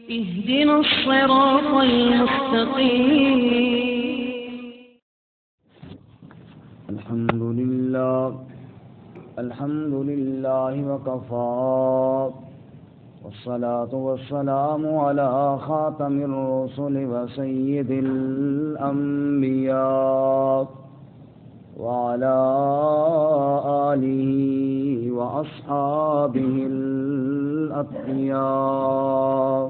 اهدنا الصراط المستقيم. الحمد لله وكفى والصلاة والسلام على خاتم الرسل وسيد الأنبياء وعلى آله وأصحابه الأتقياء.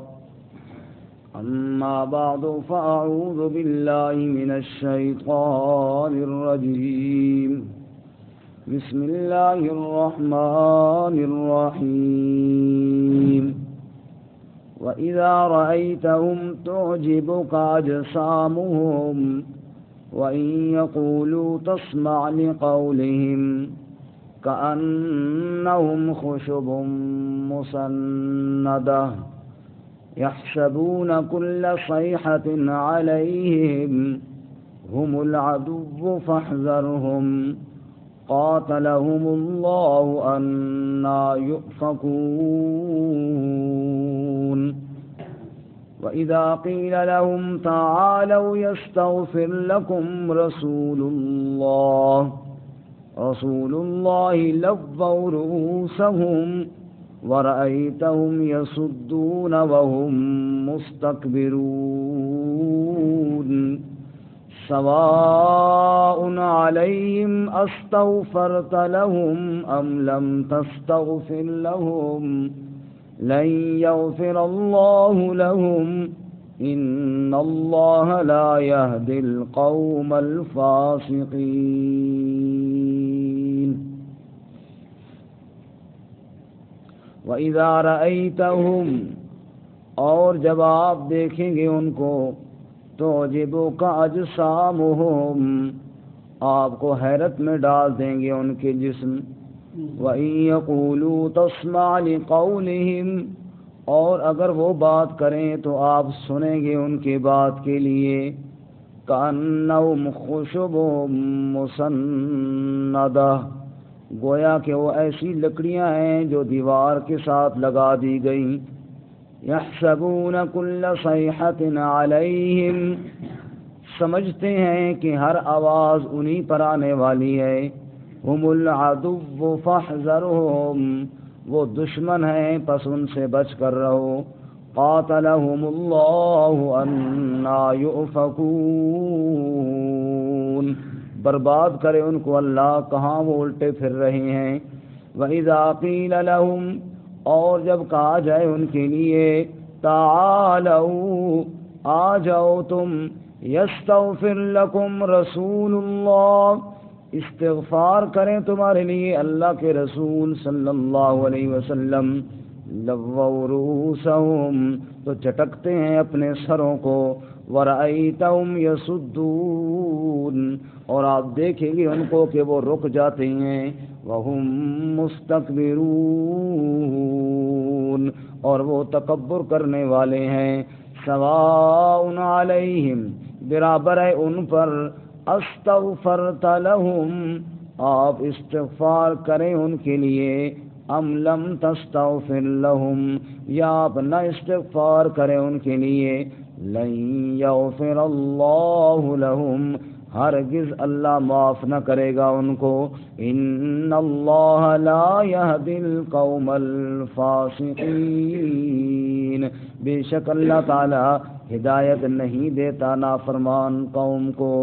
أما بعد فأعوذ بالله من الشيطان الرجيم. بسم الله الرحمن الرحيم. وإذا رأيتهم تعجبك أجسامهم وإن يقولوا تسمع لقولهم كأنهم خشب مسندة يحسبون كل صيحة عليهم هم العدو فاحذرهم قاتلهم الله أنى يؤفكون. وإذا قيل لهم تعالوا يستغفر لكم رسول الله لووا رؤوسهم ورأيتهم يصدون وهم مستكبرون. سواء عليهم أستغفرت لهم أم لم تستغفر لهم لن يغفر الله لهم إن الله لا يهدي القوم الفاسقين. وَإِذَا رَأَيْتَهُمْ اور جب آپ دیکھیں گے ان کو تُعْجِبُكَ أَجْسَامُهُمْ آپ کو حیرت میں ڈال دیں گے ان کے جسم. وَإِن يَقُولُوا تَسْمَعْ لِقَوْلِهِمْ اور اگر وہ بات کریں تو آپ سنیں گے ان کی بات کے لیے. كَأَنَّهُمْ خُشُبٌ مُّسَنَّدَةٌ گویا کہ وہ ایسی لکڑیاں ہیں جو دیوار کے ساتھ لگا دی گئیں. يَحْسَبُونَ كُلَّ صَيْحَةٍ عَلَيْهِمْ سمجھتے ہیں کہ ہر آواز انہی پر آنے والی ہے. هُمُ الْعَدُوُّ فَاحْذَرْهُمْ وہ دشمن ہیں پس ان سے بچ کر رہو. قَاتَلَهُمُ اللَّهُ أَنَّى يُؤْفَكُونَ برباد کرے ان کو اللہ کہاں وہ الٹے پھر رہے ہیں. وَإِذَا قِيلَ لَهُمْ اور جب کہا جائے ان کے لیے تعالوا آ جاؤ تم یستغفر لکم رسول اللہ استغفار کریں تمہارے لیے اللہ کے رسول صلی اللہ علیہ وسلم. لووا رؤوسہم تو جھٹکتے ہیں اپنے سروں کو. ورأیتہم یصدون اور آپ دیکھیں گے ان کو کہ وہ رک جاتے ہیں. وہم مستکبرون اور وہ تکبر کرنے والے ہیں. سواء علیہم برابر ہے ان پر استغفرت لہم آپ استغفار کریں ان کے لیے ام لم تستغفر لہم یا آپ نہ استغفار کریں ان کے لیے لن یغفر اللہ لہم ہرگز اللہ معاف نہ کرے گا ان کو. ان اللہ لا یہدی القوم الفاسقین بے شک اللہ تعالی ہدایت نہیں دیتا نافرمان قوم کو.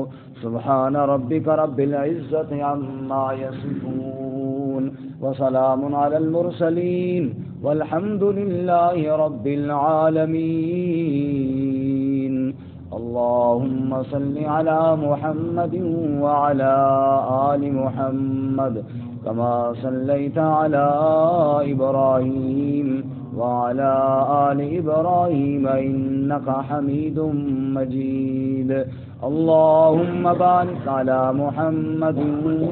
سبحان ربک رب العزت عما یصفون وسلام علی المرسلین والحمد للہ رب العالمین. اللهم صل على محمد وعلى آل محمد كما صليت على إبراهيم وعلى آل إبراهيم إنك حميد مجيد. اللهم بارك على محمد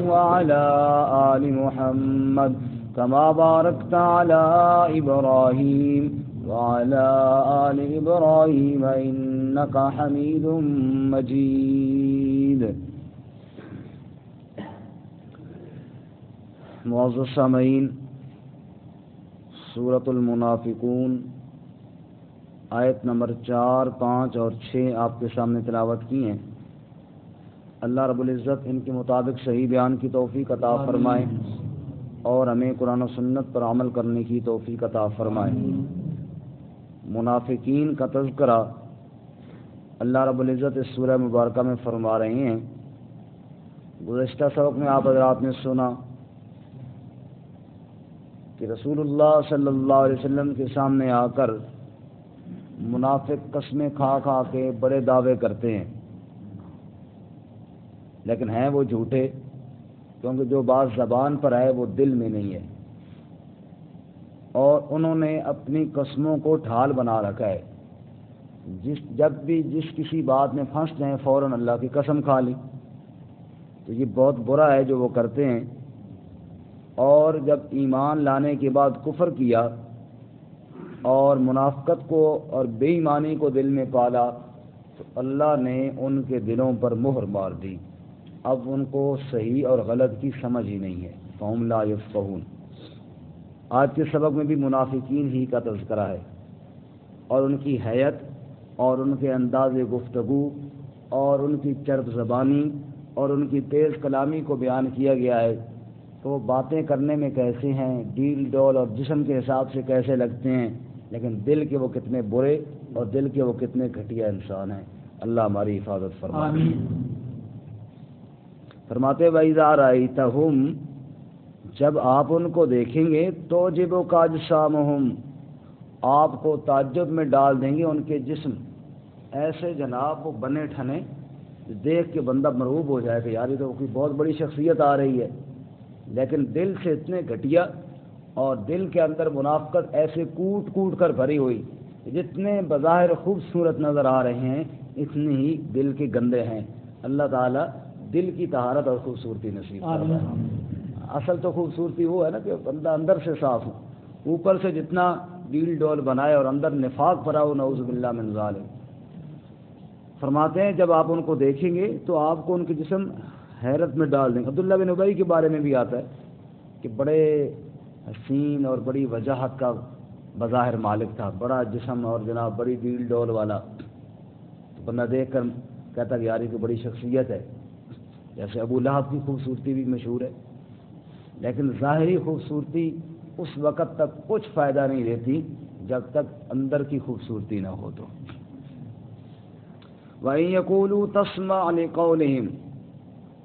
وعلى آل محمد كما باركت على إبراهيم وعلى آل إبراهيم إنك حميد مجيد. معزز سامعین، سورۃ المنافقون آیت نمبر 4, 5 اور 6 آپ کے سامنے تلاوت کی ہیں. اللہ رب العزت ان کے مطابق صحیح بیان کی توفیق عطا فرمائے اور ہمیں قرآن و سنت پر عمل کرنے کی توفیق عطا فرمائے. منافقین کا تذکرہ اللہ رب العزت اس سورہ مبارکہ میں فرما رہے ہیں. گزشتہ سبق میں آپ حضرات نے سنا کہ رسول اللہ صلی اللہ علیہ وسلم کے سامنے آ کر منافق قسمیں کھا کھا کے بڑے دعوے کرتے ہیں، لیکن ہیں وہ جھوٹے، کیونکہ جو بات زبان پر ہے وہ دل میں نہیں ہے، اور انہوں نے اپنی قسموں کو ڈھال بنا رکھا ہے. جب بھی جس کسی بات میں پھنس جائیں فوراً اللہ کی قسم کھا لی. تو یہ بہت برا ہے جو وہ کرتے ہیں. اور جب ایمان لانے کے بعد کفر کیا اور منافقت کو اور بے ایمانی کو دل میں پالا تو اللہ نے ان کے دلوں پر مہر مار دی. اب ان کو صحیح اور غلط کی سمجھ ہی نہیں ہے. فہم لا یفقہون. آج کے سبق میں بھی منافقین ہی کا تذکرہ ہے، اور ان کی حیت اور ان کے انداز گفتگو اور ان کی چرب زبانی اور ان کی تیز کلامی کو بیان کیا گیا ہے. تو وہ باتیں کرنے میں کیسے ہیں، ڈیل ڈول اور جسم کے حساب سے کیسے لگتے ہیں، لیکن دل کے وہ کتنے برے اور دل کے وہ کتنے گھٹیا انسان ہیں. اللہ ہماری حفاظت فرمائے. آمین. فرماتے وَإِذَا رَأَيْتَهُمْ، جب آپ ان کو دیکھیں گے تُعْجِبُكَ أَجْسَامُهُمْ، آپ کو تعجب میں ڈال دیں گے ان کے جسم. ایسے جناب وہ بنے ٹھنے دیکھ کے بندہ مرعوب ہو جائے کہ یار یہ تو کوئی بہت بڑی شخصیت آ رہی ہے، لیکن دل سے اتنے گھٹیا اور دل کے اندر منافقت ایسے کوٹ کوٹ کر بھری ہوئی. جتنے بظاہر خوبصورت نظر آ رہے ہیں اتنے ہی دل کے گندے ہیں. اللہ تعالیٰ دل کی طہارت اور خوبصورتی نصیب فرمائے. اصل تو خوبصورتی وہ ہے نا کہ بندہ اندر سے صاف ہو، اوپر سے جتنا ڈیل ڈول بنائے اور اندر نفاق بھرا ہو، نعوذ باللہ من ذالک. فرماتے ہیں جب آپ ان کو دیکھیں گے تو آپ کو ان کے جسم حیرت میں ڈال دیں گے. عبداللہ بن ابی کے بارے میں بھی آتا ہے کہ بڑے حسین اور بڑی وجاہت کا بظاہر مالک تھا، بڑا جسم اور جناب بڑی ڈیل ڈول والا. تو بندہ دیکھ کر کہتا کہ یار یہ تو بڑی شخصیت ہے. جیسے ابو لہب کی خوبصورتی بھی مشہور ہے، لیکن ظاہری خوبصورتی اس وقت تک کچھ فائدہ نہیں دیتی جب تک اندر کی خوبصورتی نہ ہو. تو وَإِن يَقُولُوا تَسْمَعْ لِقَوْلِهِمْ،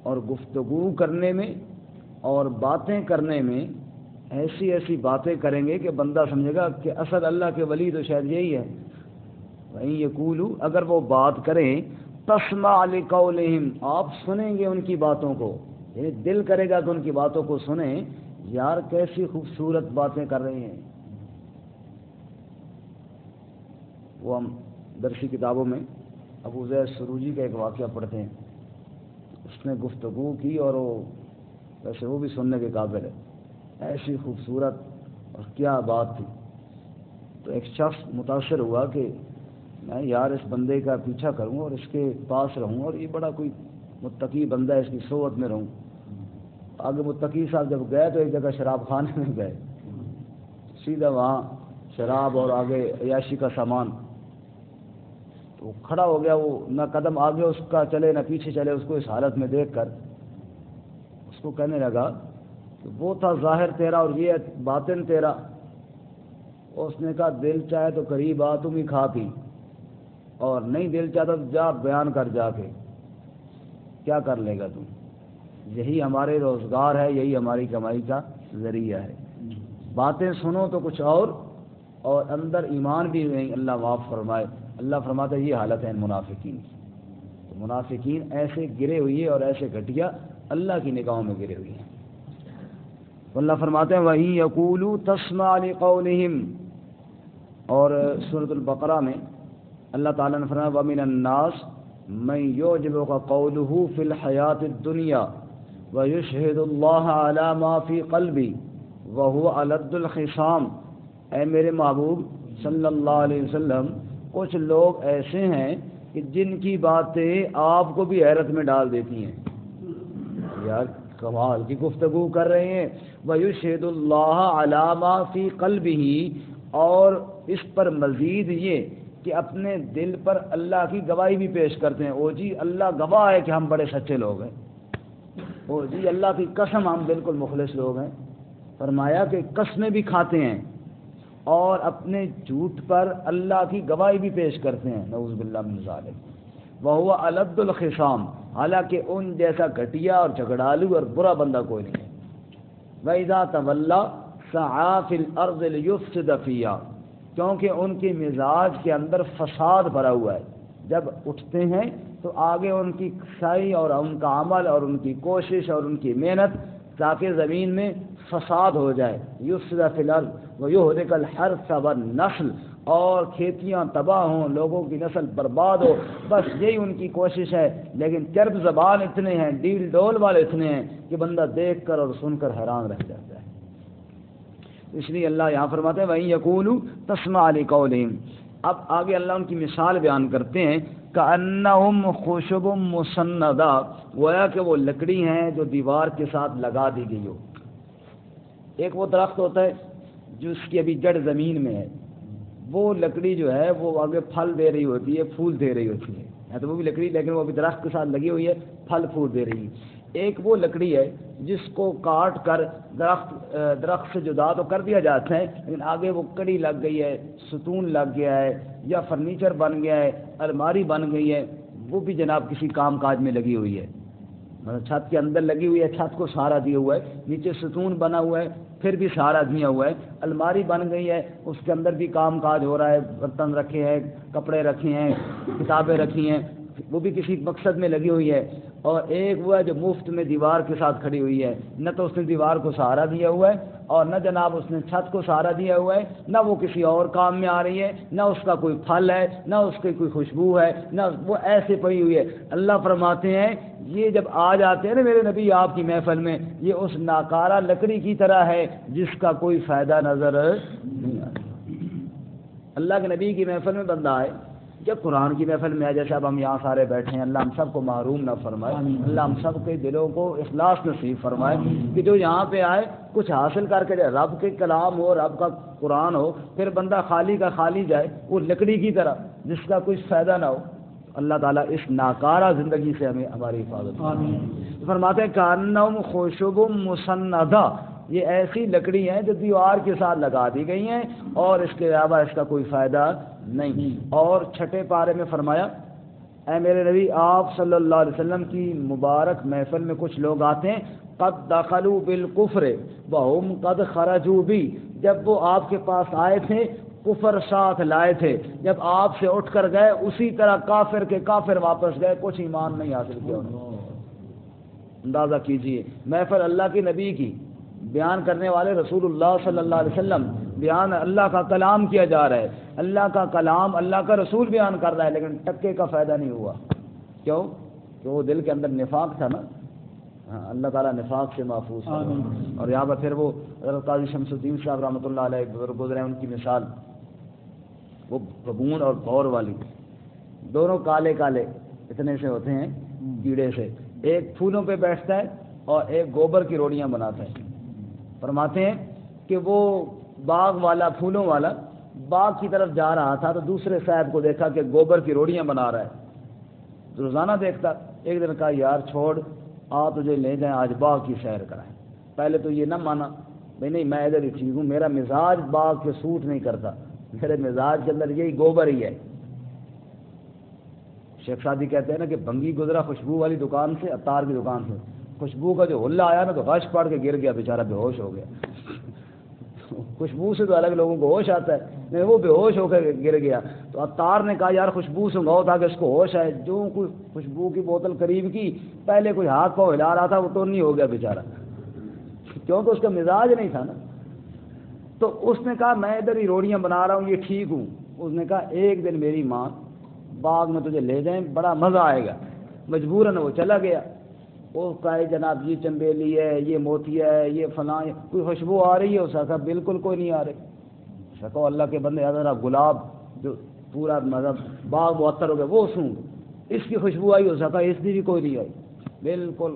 اور گفتگو کرنے میں اور باتیں کرنے میں ایسی ایسی باتیں کریں گے کہ بندہ سمجھے گا کہ اصل اللہ کے ولی تو شاید یہی ہے. وَإِن يَقُولُوا، اگر وہ بات کریں تَسْمَعْ لِقَوْلِهِمْ، آپ سنیں گے ان کی باتوں کو، یعنی دل کرے گا کہ ان کی باتوں کو سنیں. یار کیسی خوبصورت باتیں کر رہے ہیں. وہ ہم درسی کتابوں میں ابو زید سروجی کا ایک واقعہ پڑھتے ہیں. اس نے گفتگو کی اور وہ ویسے وہ بھی سننے کے قابل ہے، ایسی خوبصورت اور کیا بات تھی. تو ایک شخص متاثر ہوا کہ میں یار اس بندے کا پیچھا کروں اور اس کے پاس رہوں، اور یہ بڑا کوئی متقی بندہ ہے، اس کی صحبت میں رہوں. آگے متقی صاحب جب گئے تو ایک جگہ شراب خانے میں گئے، سیدھا وہاں شراب اور آگے عیاشی کا سامان. تو کھڑا ہو گیا، وہ نہ قدم آگے اس کا چلے نہ پیچھے چلے. اس کو اس حالت میں دیکھ کر اس کو کہنے لگا کہ وہ تھا ظاہر تیرا اور یہ باطن تیرا. اس نے کہا دل چاہے تو قریب آ تم ہی کھا پی، اور نہیں دل چاہتا تو جا بیان کر جا کے، کیا کر لے گا تم. یہی ہمارے روزگار ہے، یہی ہماری کمائی کا ذریعہ ہے. باتیں سنو تو کچھ اور اندر ایمان بھی نہیں. اللہ معاف فرمائے. اللہ فرماتا ہے یہ حالت ہے ان منافقین کی. تو منافقین ایسے گرے ہوئی ہے اور ایسے گھٹیا اللہ کی نگاہوں میں گرے ہوئی ہیں. تو اللہ فرماتے ہیں وَإِن يَقُولُوا تَسْمَعْ لِقَوْلِهِمْ. اور سورۃ البقرہ میں اللہ تعالیٰ نے فرمایا وَمِنَ النَّاسِ مَن يُعْجِبُكَ قَوْلُهُ فِي الْحَيَاةِ الدُّنْيَا وَيُشْهِدُ اللَّهَ عَلَى مَا فِي قَلْبِهِ وَهُوَ أَلَدُّ الْخِصَامِ. اے میرے محبوب صلی اللہ علیہ وسلم، کچھ لوگ ایسے ہیں کہ جن کی باتیں آپ کو بھی حیرت میں ڈال دیتی ہیں. یار کمال کی گفتگو کر رہے ہیں. وَيُشْهِدُ اللَّهَ عَلَى مَا فِي قَلْبِهِ، اور اس پر مزید یہ کہ اپنے دل پر اللہ کی گواہی بھی پیش کرتے ہیں، او جی اللہ گواہ ہے کہ ہم بڑے سچے لوگ ہیں، او جی اللہ کی قسم ہم بالکل مخلص لوگ ہیں۔ فرمایا کہ قسمیں بھی کھاتے ہیں اور اپنے جھوٹ پر اللہ کی گواہی بھی پیش کرتے ہیں، نعوذ باللہ من ذالک، وہو الد الخصام، حالانکہ ان جیسا گھٹیا اور جھگڑالو اور برا بندہ کوئی نہیں ہے۔ وَإِذَا تَوَلَّى سَعَىٰ فِي الْأَرْضِ لِيُفْسِدَ فِيهَا، کیونکہ ان کے مزاج کے اندر فساد بھرا ہوا ہے، جب اٹھتے ہیں تو آگے ان کی سعی اور ان کا عمل اور ان کی کوشش اور ان کی محنت تاکہ زمین میں فساد ہو جائے، یفسد فی الارض ویہلک الحرث والنسل، اور کھیتیاں تباہ ہوں، لوگوں کی نسل برباد ہو، بس یہی ان کی کوشش ہے۔ لیکن چرب زبان اتنے ہیں، ڈیل ڈول والے اتنے ہیں کہ بندہ دیکھ کر اور سن کر حیران رہ جاتا ہے۔ اس لیے اللہ یہاں فرماتے ہیں وَإِن يَقُولُوا تَسْمَعْ لِقَوْلِهِمْ، اب آگے اللہ ان کی مثال بیان کرتے ہیں، كَأَنَّهُمْ خُشُبٌ مُّسَنَّدَةٌ، گویا کہ وہ لکڑی ہیں جو دیوار کے ساتھ لگا دی گئی ہو۔ ایک وہ درخت ہوتا ہے جس کی ابھی جڑ زمین میں ہے، وہ لکڑی جو ہے وہ آگے پھل دے رہی ہوتی ہے، پھول دے رہی ہوتی ہے تو وہ بھی لکڑی، لیکن وہ ابھی درخت کے ساتھ لگی ہوئی ہے، پھل پھول دے رہی ہے۔ ایک وہ لکڑی ہے جس کو کاٹ کر درخت سے جدا تو کر دیا جاتا ہے، لیکن آگے وہ کڑی لگ گئی ہے، ستون لگ گیا ہے، یا فرنیچر بن گیا ہے، الماری بن گئی ہے، وہ بھی جناب کسی کام کاج میں لگی ہوئی ہے، چھت کے اندر لگی ہوئی ہے، چھت کو سہارا دیا ہوا ہے، نیچے ستون بنا ہوا ہے، پھر بھی سہارا دیا ہوا ہے، الماری بن گئی ہے، اس کے اندر بھی کام کاج ہو رہا ہے، برتن رکھے ہیں، کپڑے رکھے ہیں، کتابیں رکھی ہیں، وہ بھی کسی مقصد میں لگی ہوئی ہے۔ اور ایک وہ ہے جو مفت میں دیوار کے ساتھ کھڑی ہوئی ہے، نہ تو اس نے دیوار کو سہارا دیا ہوا ہے اور نہ جناب اس نے چھت کو سہارا دیا ہوا ہے، نہ وہ کسی اور کام میں آ رہی ہے، نہ اس کا کوئی پھل ہے، نہ اس کی کوئی خوشبو ہے، نہ وہ ایسے پڑی ہوئی ہے۔ اللہ فرماتے ہیں یہ جب آ جاتے ہیں نا میرے نبی آپ کی محفل میں، یہ اس ناکارہ لکڑی کی طرح ہے جس کا کوئی فائدہ نظر نہیں آتا۔ اللہ کے نبی کی محفل میں بندہ آئے، جب قرآن کی محفل میں آئے، جیسے اب ہم یہاں سارے بیٹھے ہیں، اللہ ہم سب کو محروم نہ فرمائے، اللہ ہم سب کے دلوں کو اخلاص نصیب فرمائے کہ جو یہاں پہ آئے کچھ حاصل کر کے جائے، رب کے کلام ہو، رب کا قرآن ہو، پھر بندہ خالی کا خالی جائے، وہ لکڑی کی طرح جس کا کچھ فائدہ نہ ہو۔ اللہ تعالیٰ اس ناکارہ زندگی سے ہمیں ہماری حفاظت کرے۔ فرماتے ہیں کأنہم خشب مسندہ، یہ ایسی لکڑی ہیں جو دیوار کے ساتھ لگا دی گئی ہیں اور اس کے علاوہ اس کا کوئی فائدہ نہیں۔ اور چھٹے پارے میں فرمایا اے میرے نبی آپ صلی اللہ علیہ وسلم کی مبارک محفل میں کچھ لوگ آتے ہیں، قد دخلوا بالکفر وهم قد خرجوا بھی، جب وہ آپ کے پاس آئے تھے کفر ساتھ لائے تھے، جب آپ سے اٹھ کر گئے اسی طرح کافر کے کافر واپس گئے، کچھ ایمان نہیں حاصل کیا انہوں نے۔ اندازہ کیجئے محفل اللہ کے نبی کی، بیان کرنے والے رسول اللہ صلی اللہ علیہ وسلم، بیان اللہ کا کلام کیا جا رہا ہے، اللہ کا کلام اللہ کا رسول بیان کر رہا ہے، لیکن ٹکے کا فائدہ نہیں ہوا۔ کیوں؟ کہ وہ دل کے اندر نفاق تھا نا۔ اللہ تعالیٰ نفاق سے محفوظ کرے۔ اور یہاں پر پھر وہ قاضی شمس الدین صاحب رحمۃ اللہ علیہ گزرے، ان کی مثال وہ ببون اور بور والی، دونوں کالے کالے اتنے سے ہوتے ہیں کیڑے سے، ایک پھولوں پہ بیٹھتا ہے اور ایک گوبر کی روڑیاں بناتا ہے۔ فرماتے ہیں کہ وہ باغ والا، پھولوں والا باغ کی طرف جا رہا تھا تو دوسرے صاحب کو دیکھا کہ گوبر کی روڑیاں بنا رہا ہے، روزانہ دیکھتا۔ ایک دن کہا یار چھوڑ، آ تجھے لے جائیں آج باغ کی سیر کرائیں۔ پہلے تو یہ نہ مانا، بھائی نہیں میں ادھر ہی ٹھیک ہوں، میرا مزاج باغ کے سوٹ نہیں کرتا، میرے مزاج کے اندر یہی گوبر ہی ہے۔ شیخ سعدی کہتے ہیں نا کہ بھنگی گزرا خوشبو والی دکان سے، عطار کی دکان سے، خوشبو کا جو ہلا آیا نا تو غش پڑ کے گر گیا، بیچارہ بے ہوش ہو گیا۔ خوشبو سے تو الگ لوگوں کو ہوش آتا ہے، نہیں وہ بے ہوش ہو کے گر گیا۔ تو عطار نے کہا یار خوشبو سنگاؤ تاکہ اس کو ہوش آئے۔ جو کوئی خوشبو کی بوتل قریب کی، پہلے کوئی ہاتھ پاؤں ہلا رہا تھا وہ تو نہیں ہو گیا بیچارہ، کیونکہ اس کا مزاج نہیں تھا نا۔ تو اس نے کہا میں ادھر ہی روڑیاں بنا رہا ہوں، یہ ٹھیک ہوں۔ اس نے کہا ایک دن میری ماں باغ میں تجھے لے جائیں، بڑا مزہ آئے گا۔ مجبوراً وہ چلا گیا۔ وہ کہے جناب یہ چنبیلی ہے، یہ موتیا ہے، یہ فلاں، کوئی خوشبو آ رہی ہے؟ اس کا بالکل کوئی نہیں آ رہی۔ سکو اللہ کے بندے حضرت گلاب جو پورا مذہب باغ معطر ہو گیا وہ سوں، اس کی خوشبو آئی، ہو سکا اس کی بھی کوئی نہیں آئی بالکل۔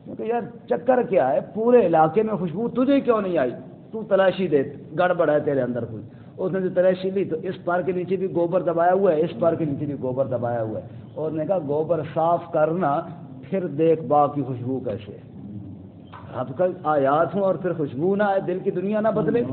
کیونکہ یار چکر کیا ہے، پورے علاقے میں خوشبو تجھے کیوں نہیں آئی؟ تو تلاشی دے، گڑبڑ ہے تیرے اندر کوئی۔ اس نے جو تلاشی لی تو اس پار کے نیچے بھی گوبر دبایا ہوا ہے، اس پار کے نیچے بھی گوبر دبایا ہوا ہے، اور نے کہا گوبر صاف کرنا پھر دیکھ باغ کی خوشبو کیسے ہے۔ اب کل آیات ہوں اور پھر خوشبو نہ آئے، دل کی دنیا نہ بدلے۔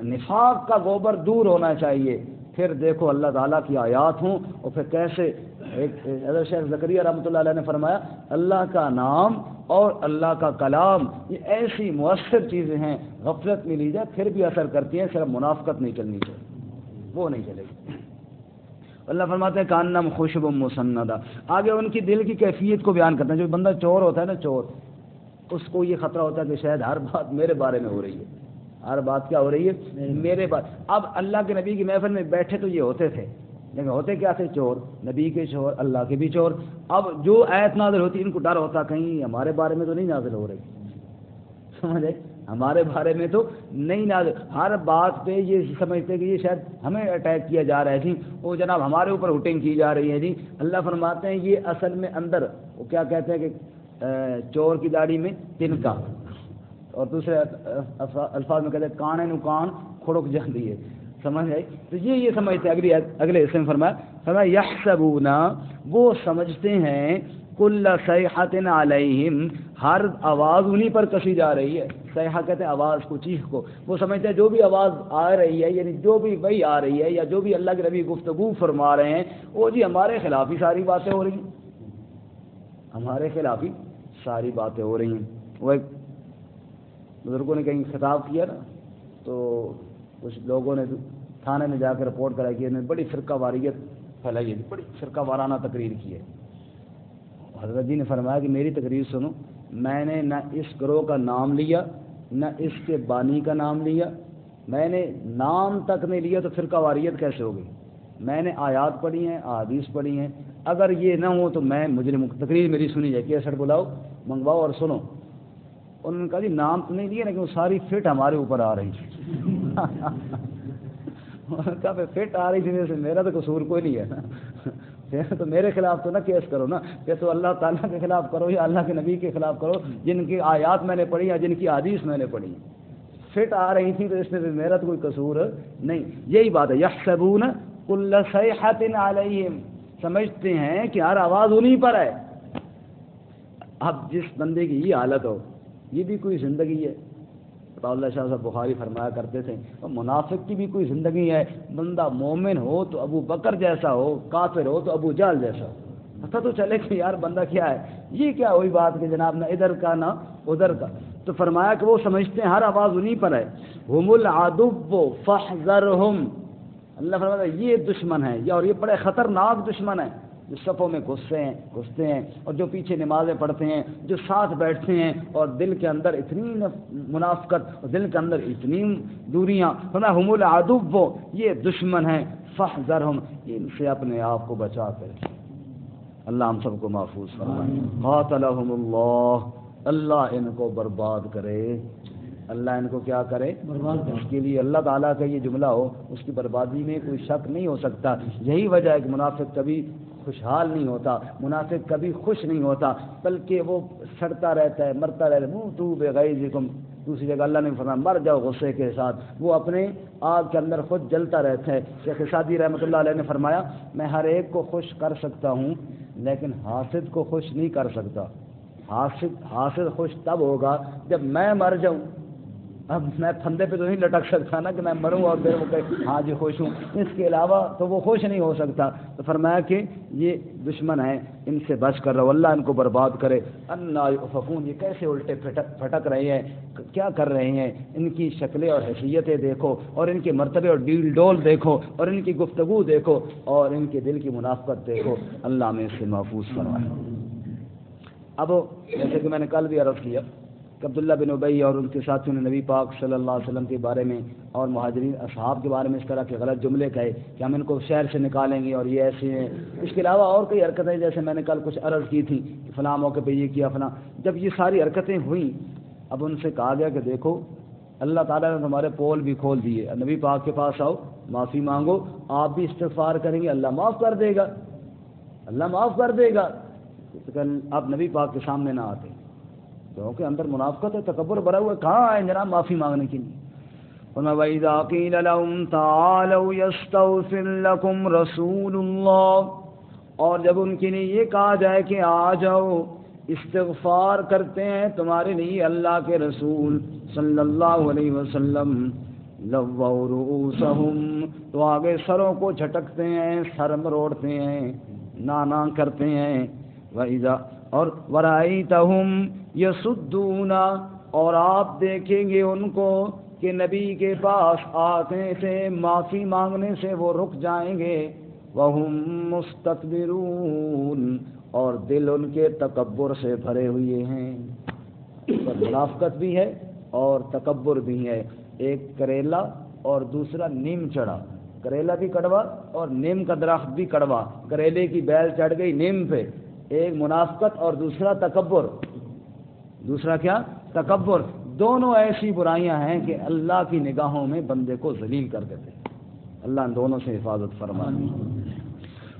نفاق کا گوبر دور ہونا چاہیے، پھر دیکھو اللہ تعالیٰ کی آیات ہوں، اور پھر کیسے ایک حضرت شیخ زکریا رحمۃ اللہ علیہ نے فرمایا اللہ کا نام اور اللہ کا کلام یہ ایسی مؤثر چیزیں ہیں، غفلت میں لی جائے پھر بھی اثر کرتی ہیں، صرف منافقت نہیں چلنی چاہیے، وہ نہیں چلے گی۔ اللہ فرماتے ہیں کانم خوشب مسندہ، آگے ان کی دل کی کیفیت کو بیان کرتے ہیں۔ جو بندہ چور ہوتا ہے نا، چور، اس کو یہ خطرہ ہوتا ہے کہ شاید ہر بات میرے بارے میں ہو رہی ہے، ہر بات کیا ہو رہی ہے میرے بارے۔ اب اللہ کے نبی کی محفل میں بیٹھے تو یہ ہوتے تھے، لیکن ہوتے کیا تھے؟ چور، نبی کے چور، اللہ کے بھی چور۔ اب جو آیت نازل ہوتی ان کو ڈر ہوتا کہیں ہمارے بارے میں تو نہیں نازل ہو رہی، سمجھے، ہمارے بارے میں تو نہیں نازل، ہر بات پہ یہ سمجھتے کہ یہ شاید ہمیں اٹیک کیا جا رہا ہے جی، وہ جناب ہمارے اوپر ہوٹنگ کی جا رہی ہے جی۔ اللہ فرماتے ہیں یہ اصل میں اندر وہ کیا کہتے ہیں کہ چور کی داڑھی میں تنکا، اور دوسرے الفاظ میں کہتے ہیں کانے نو کان کھڑک جاتی ہے، سمجھ آئی؟ تو یہ سمجھتے ہیں۔ اگلے حصے میں فرمایا یحسبون، وہ سمجھتے ہیں کل صیحۃ علیہم، ہر آواز انہی پر کسی جا رہی ہے۔ صیحہ کہتے ہیں آواز کو، چیخ کو، وہ سمجھتے ہیں جو بھی آواز آ رہی ہے، یعنی جو بھی وہی آ رہی ہے یا جو بھی اللہ کے نبی گفتگو فرما رہے ہیں وہ جی ہمارے خلاف ہی ساری باتیں ہو رہی ہیں، ہمارے خلاف ہی ساری باتیں ہو رہی ہیں۔ وہ ایک بزرگوں نے کہیں خطاب کیا نا، تو کچھ لوگوں نے تھانے میں جا کے رپورٹ کرائی کہ انہوں نے بڑی فرقہ واریت پھیلائی ہے، بڑی فرقہ وارانہ تقریر کی ہے۔ حضرت جی نے فرمایا کہ میری تقریر سنو، میں نے نہ اس گروہ کا نام لیا نہ اس کے بانی کا نام لیا، میں نے نام تک نہیں لیا، تو فرقہ واریت کیسے ہوگی؟ میں نے آیات پڑھی ہیں، احادیث پڑھی ہیں، اگر یہ نہ ہو تو میں مجرم، تقریر میری سنی جائے، کیسٹ بلاؤ منگواؤ اور سنو۔ انہوں نے کہا جی نام تو نہیں لیا لیکن وہ ساری فٹ ہمارے اوپر آ رہی تھی۔ کہا فٹ آ رہی تھی، میرا تو قصور کوئی نہیں ہے نا، تو میرے خلاف تو نہ کیس کرو نا، کہ تو اللہ تعالیٰ کے خلاف کرو یا اللہ کے نبی کے خلاف کرو، جن کی آیات میں نے پڑھی یا جن کی حدیث میں نے پڑھی، فٹ آ رہی تھی تو اس میں میرا تو کوئی قصور نہیں۔ یہی بات ہے، یحسبون کل صیحۃ علیہم، سمجھتے ہیں کہ ہر آواز انہی پر ہے۔ اب جس بندے کی یہ حالت ہو، یہ بھی کوئی زندگی ہے؟ اللہ شاہ صاحب بخاری فرمایا کرتے تھے منافق کی بھی کوئی زندگی ہے، بندہ مومن ہو تو ابو بکر جیسا ہو، کافر ہو تو ابو جہل جیسا ہو، پتہ تو چلے کہ یار بندہ کیا ہے۔ یہ کیا ہوئی بات کہ جناب نہ ادھر کا نہ ادھر کا؟ تو فرمایا کہ وہ سمجھتے ہیں ہر آواز انہی پر ہے۔ ہم العدو فاحذرہم، اللہ فرماتا ہے یہ دشمن ہے، اور یہ بڑے خطرناک دشمن ہے، جو صفوں میں گھستے ہیں اور جو پیچھے نمازیں پڑھتے ہیں، جو ساتھ بیٹھتے ہیں اور دل کے اندر اتنی منافقت اور دل کے اندر اتنی دوریاں، فرمایا ہم العدو، یہ دشمن ہیں، فاحذرہم، ان سے اپنے آپ کو بچا کر۔ اللہ ہم سب کو محفوظ فرمائے۔ قاتلہم اللہ، اللہ ان کو برباد کرے، اللہ ان کو کیا کرے؟ برباد کرے۔ اس کے لیے اللہ تعالیٰ کا یہ جملہ ہو، اس کی بربادی میں کوئی شک نہیں ہو سکتا۔ یہی وجہ ہے کہ منافق کبھی خوشحال نہیں ہوتا، منافق کبھی خوش نہیں ہوتا، بلکہ وہ سڑتا رہتا ہے، مرتا رہتا ہے۔ موتوا بغیظکم، دوسری جگہ اللہ نے فرمایا مر جاؤ غصے کے ساتھ، وہ اپنے آگ کے اندر خود جلتا رہتا ہے۔ شیخ سعدی رحمۃ اللہ علیہ نے فرمایا میں ہر ایک کو خوش کر سکتا ہوں لیکن حاسد کو خوش نہیں کر سکتا۔ حاسد خوش تب ہوگا جب میں مر جاؤں۔ اب میں پھندے پہ تو نہیں لٹک سکتا نا کہ میں مروں اور پھر وہ کہے ہاں جی خوش ہوں، اس کے علاوہ تو وہ خوش نہیں ہو سکتا۔ تو فرمایا کہ یہ دشمن ہیں، ان سے بچ کر رہو، اللہ ان کو برباد کرے۔ انا یؤفکون، یہ کیسے الٹے پھٹک رہے ہیں، کیا کر رہے ہیں، ان کی شکلیں اور حیثیتیں دیکھو، اور ان کے مرتبے اور ڈیل ڈول دیکھو، اور ان کی گفتگو دیکھو، اور ان کے دل کی منافقت دیکھو۔ اللہ ہمیں اس سے محفوظ فرمائے۔ اب جیسے کہ میں نے کل بھی عرض کیا کہ عبداللہ بن ابی اور ان کے ساتھیوں نے نبی پاک صلی اللہ علیہ وسلم کے بارے میں اور مہاجرین اصحاب کے بارے میں اس طرح کے غلط جملے کہے کہ ہم ان کو شہر سے نکالیں گے اور یہ ایسے ہیں۔ اس کے علاوہ اور کئی حرکتیں جیسے میں نے کل کچھ عرض کی تھی کہ فلاں موقع پہ یہ کیا فلاں۔ جب یہ ساری حرکتیں ہوئیں، اب ان سے کہا گیا کہ دیکھو اللہ تعالیٰ نے تمہارے پول بھی کھول دیے، نبی پاک کے پاس آؤ، معافی مانگو، آپ بھی استغفار کریں گے اللہ معاف کر دے گا، اللہ معاف کر دے گا۔ آپ نبی پاک کے سامنے نہ آتے کیونکہ اندر منافقت ہے، تکبر بھرا ہوا ہے، کہاں آئے جناب معافی مانگنے کے لیے؟ وَإِذَا قِيلَ لَهُمْ تَعَالَوْا يَسْتَغْفِرْ لَكُمْ رَسُولُ اللَّهِ، اور جب ان کے لیے یہ کہا جائے کہ آ جاؤ استغفار کرتے ہیں تمہارے لیے اللہ کے رسول صلی اللہ علیہ وسلم، لَوَّوْا رُؤُوسَهُمْ، تو آگے سروں کو جھٹکتے ہیں، سر مروڑتے ہیں، نانا کرتے ہیں. وَإِذَا، اور وَرَأَيْتَهُمْ يَصُدُّونَ، اور آپ دیکھیں گے ان کو کہ نبی کے پاس آتے سے معافی مانگنے سے وہ رک جائیں گے. وَهُمْ مُسْتَكْبِرُونَ، اور دل ان کے تکبر سے بھرے ہوئے ہیں. پر منافقت بھی ہے اور تکبر بھی ہے. ایک کریلا اور دوسرا نیم چڑھا. کریلا بھی کڑوا اور نیم کا درخت بھی کڑوا. کریلے کی بیل چڑھ گئی نیم پہ. ایک منافقت اور دوسرا تکبر. دوسرا کیا؟ تکبر. دونوں ایسی برائیاں ہیں کہ اللہ کی نگاہوں میں بندے کو ذلیل کر دیتے ہیں. اللہ ان دونوں سے حفاظت فرمائے.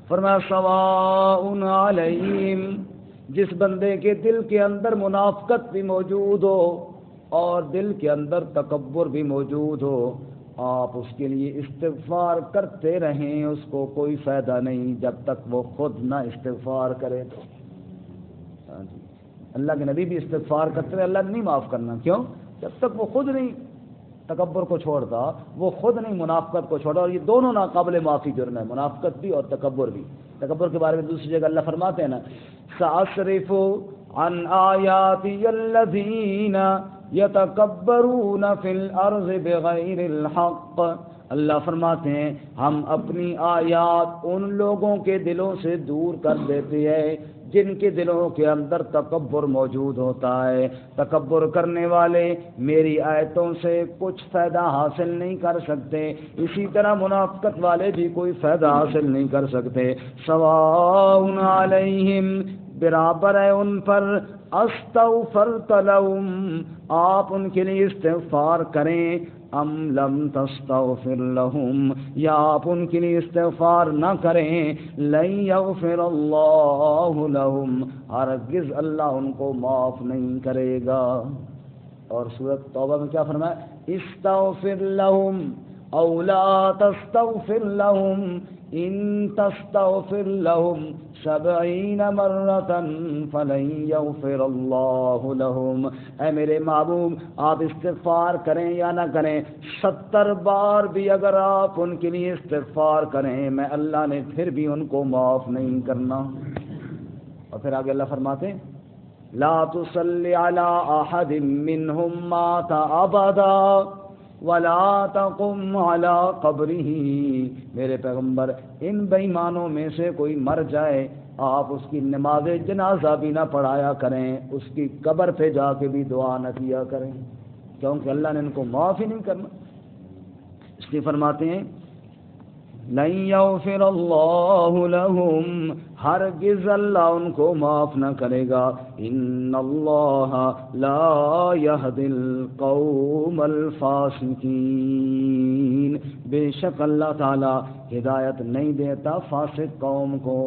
فرمایا سواء علیہم، جس بندے کے دل کے اندر منافقت بھی موجود ہو اور دل کے اندر تکبر بھی موجود ہو، آپ اس کے لیے استغفار کرتے رہیں، اس کو کوئی فائدہ نہیں جب تک وہ خود نہ استغفار کرے. تو اللہ کے نبی بھی استغفار کرتے رہے، اللہ نے نہیں معاف کرنا. کیوں؟ جب تک وہ خود نہیں تکبر کو چھوڑتا، وہ خود نہیں منافقت کو چھوڑا. اور یہ دونوں ناقابل معافی جرم ہے، منافقت بھی اور تکبر بھی. تکبر کے بارے میں دوسری جگہ اللہ فرماتے ہیں نا، سأصرف عن آیاتی الذین یتکبرون فی الارض بغیر الحق. اللہ فرماتے ہیں ہم اپنی آیات ان لوگوں کے دلوں سے دور کر دیتے ہیں جن کے دلوں کے اندر تکبر موجود ہوتا ہے. تکبر کرنے والے میری آیتوں سے کچھ فائدہ حاصل نہیں کر سکتے، اسی طرح منافقت والے بھی کوئی فائدہ حاصل نہیں کر سکتے. سواء علیہم، برابر ہے ان پر، استغفرت لہم، آپ ان کے لیے استغفار کریں، ام لم تستغفر لہم، یا آپ ان کے لیے استغفار نہ کریں، لن یغفر اللہ لہم، ہرگز اللہ ان کو معاف نہیں کرے گا. اور سورۃ توبہ میں کیا فرمایا؟ استغفر لہم او لا تستغفر لہم ان تستغفر لہم 70 مرۃ فلن یغفر اللہ لہم. اے میرے محبوب، آپ استغفار کریں یا نہ کریں، 70 بار بھی اگر آپ ان کے لیے استغفار کریں، میں اللہ نے پھر بھی ان کو معاف نہیں کرنا. اور پھر آگے اللہ فرماتے ہیں لا تصلی علی احد منہم مات ابدا ولا تقم علی قبرہ. میرے پیغمبر، ان بے ایمانوں میں سے کوئی مر جائے آپ اس کی نماز جنازہ بھی نہ پڑھایا کریں، اس کی قبر پہ جا کے بھی دعا نہ کیا کریں، کیونکہ اللہ نے ان کو معاف ہی نہیں کرنا. اس لیے فرماتے ہیں لن یغفر اللہ لہم، ہرگز اللہ ان کو معاف نہ کرے گا. ان اللہ لا یہدی القوم الفاسقین، بے شک اللہ تعالی ہدایت نہیں دیتا فاسق قوم کو،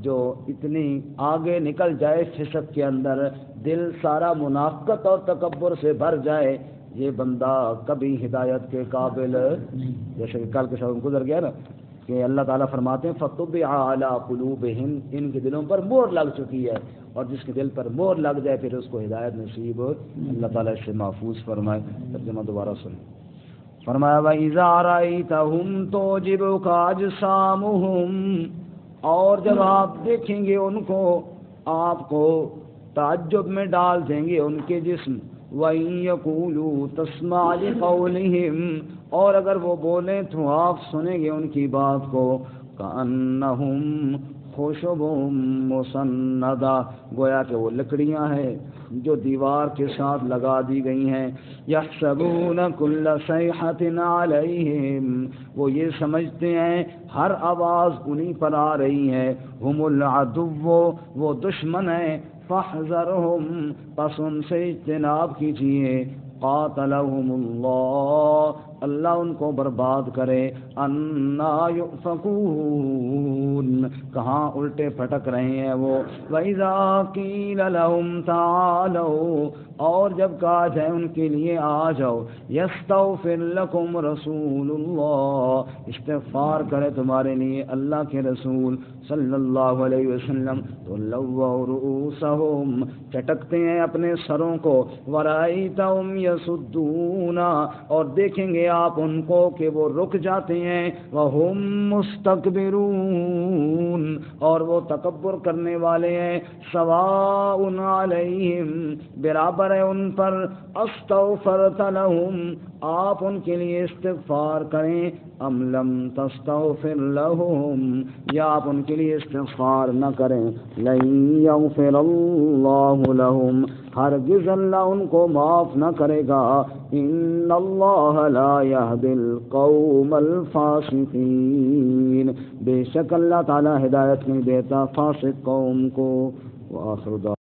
جو اتنی آگے نکل جائے فسق کے اندر، دل سارا منافقت اور تکبر سے بھر جائے، یہ بندہ کبھی ہدایت کے قابل. جیسے کہ کل کے شب گزر گیا نا کہ اللہ تعالیٰ فرماتے ہیں فَطُبِعَ عَلَىٰ قُلُوبِهِمْ، ان کے دلوں پر مہر لگ چکی ہے، اور جس کے دل پر مہر لگ جائے پھر اس کو ہدایت نصیب. اللہ تعالیٰ اس سے محفوظ فرمائے. ترجمہ دوبارہ سنیں. فرمایا وَإِذَا رَأَيْتَهُمْ تُعْجِبُكَ أَجْسَامُهُمْ، اور جب آپ دیکھیں گے ان کو، آپ کو تعجب میں ڈال دیں گے ان کے جسم. وَإِن يَقُولُوا تَسْمَعْ لِقَوْلِهِمْ، اور اگر وہ بولیں تو آپ سنیں گے ان کی بات کو. كَأَنَّهُمْ خُشُبٌ مُّسَنَّدَةٌ، گویا کہ وہ لکڑیاں ہیں جو دیوار کے ساتھ لگا دی گئی ہیں. يَحْسَبُونَ كُلَّ صَيْحَةٍ عَلَيْهِمْ، وہ یہ سمجھتے ہیں ہر آواز انہی پر آ رہی ہے. هُمُ الْعَدُوُّ، وہ دشمن ہیں. فَاحْذَرْهُمْ، پس ان سے اجتناب کیجیے. قاتلہم اللہ، اللہ ان کو برباد کرے. انا یؤفکون، کہاں الٹے پھٹک رہے ہیں وہ. وَإِذَا قِيلَ لَهُمْ تَعَالَوْا اور جب کہا جائے ان کے لیے آ جاؤ. يَسْتَغْفِرْ لَكُمْ رَسُولُ اللَّهِ استغفار کرے تمہارے لیے اللہ کے رسول صلی اللہ علیہ وسلم تو لووا رؤوسہم چٹکتے ہیں اپنے سروں کو. ورأیتہم یصدون اور دیکھیں گے آپ ان کو کہ وہ رک جاتے ہیں. وہم مستکبرون اور وہ تکبر کرنے والے ہیں. سواء علیہم برابر ہے ان پر استغفرت لہم آپ ان کے لیے استغفار کریں ام لم تستغفر لہم یا آپ ان کے لیے استغفار نہ کریں. لن یغفر اللہ لہم ہرگز اللہ ان کو معاف نہ کرے گا. ان اللہ لا یہدی القوم الفاسقین بے شک اللہ تعالی ہدایت نہیں دیتا فاسق قوم کو. وآخر دعوانا